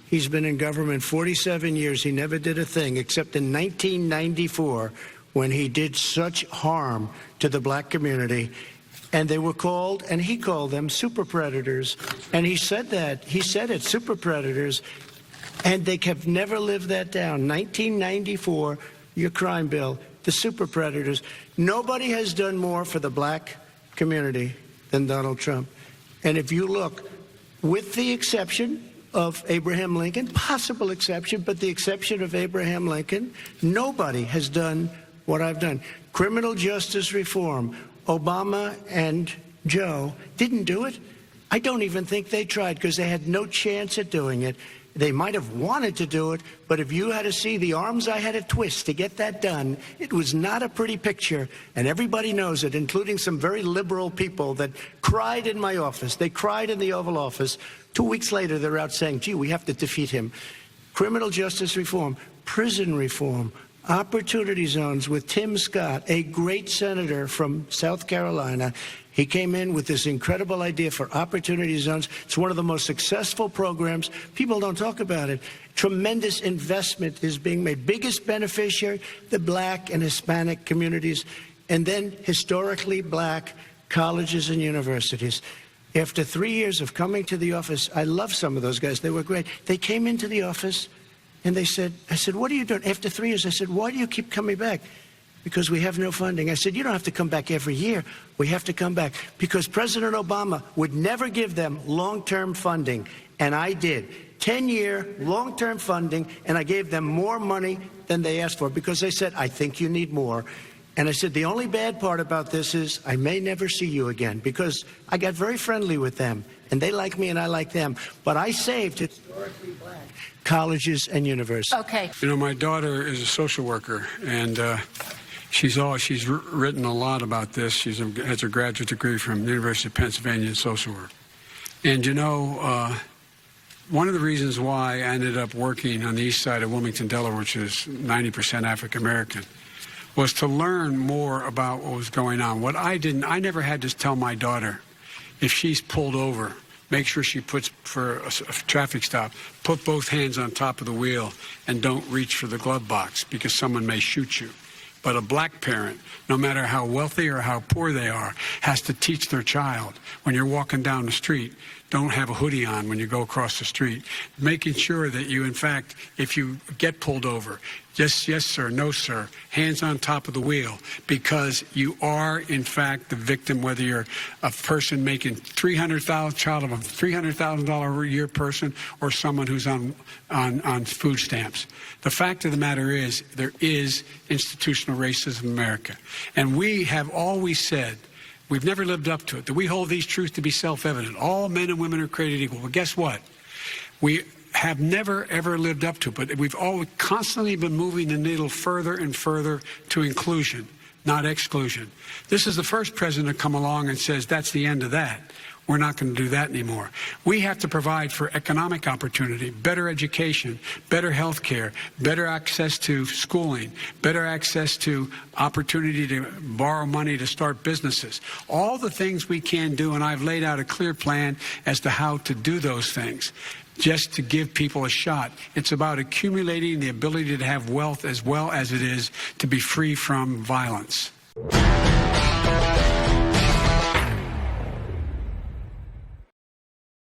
He's been in government 47 years. He never did a thing except in 1994 when he did such harm to the black community. And they were called, and he called them super predators. And he said that. He said it, super predators. And they have never lived that down. 1994, your crime bill, the super predators. Nobody has done more for the black community than Donald Trump. And if you look, with the exception of Abraham Lincoln, possible exception, but the exception of Abraham Lincoln, nobody has done what I've done. Criminal justice reform. Obama and Joe didn't do it. I don't even think they tried because they had no chance at doing it. They might have wanted to do it, but if you had to see the arms I had to twist to get that done, it was not a pretty picture, and everybody knows it, including some very liberal people that cried in my office. They cried in the Oval Office. 2 weeks later, they're out saying, gee, we have to defeat him. Criminal justice reform, prison reform, opportunity zones with Tim Scott, a great senator from South Carolina. He came in with this incredible idea for opportunity zones. It's one of the most successful programs. People don't talk about it. Tremendous investment is being made. Biggest beneficiary, the black and Hispanic communities, and then historically black colleges and universities. After 3 years of coming to the office, I love some of those guys. They were great. They came into the office and they said, I said, what are you doing? After 3 years, I said, why do you keep coming back? Because we have no funding. I said, you don't have to come back every year. We have to come back because President Obama would never give them long-term funding, and I did. 10-year long-term funding, and I gave them more money than they asked for because they said, I think you need more. And I said, the only bad part about this is I may never see you again because I got very friendly with them, and they like me and I like them. But I saved historically black colleges and universities. Okay. You know, my daughter is a social worker, and she's written a lot about this. She has a graduate degree from the University of Pennsylvania in social work. And, you know, one of the reasons why I ended up working on the east side of Wilmington, Delaware, which is 90% African-American, was to learn more about what was going on. I never had to tell my daughter, if she's pulled over, make sure she puts, for a traffic stop, put both hands on top of the wheel and don't reach for the glove box because someone may shoot you. But a black parent, no matter how wealthy or how poor they are, has to teach their child when you're walking down the street, don't have a hoodie on when you go across the street. Making sure that you, in fact, if you get pulled over, just yes, sir, no, sir, hands on top of the wheel, because you are, in fact, the victim, whether you're a person making child of a $300,000 a year person or someone who's on food stamps. The fact of the matter is there is institutional racism in America. And we have always said, we've never lived up to it, that we hold these truths to be self-evident. All men and women are created equal. Well, guess what? We have never, ever lived up to it, but we've always constantly been moving the needle further and further to inclusion, not exclusion. This is the first president to come along and says, that's the end of that. We're not going to do that anymore. We have to provide for economic opportunity, better education, better health care, better access to schooling, better access to opportunity to borrow money to start businesses. All the things we can do, and I've laid out a clear plan as to how to do those things, just to give people a shot. It's about accumulating the ability to have wealth as well as it is to be free from violence.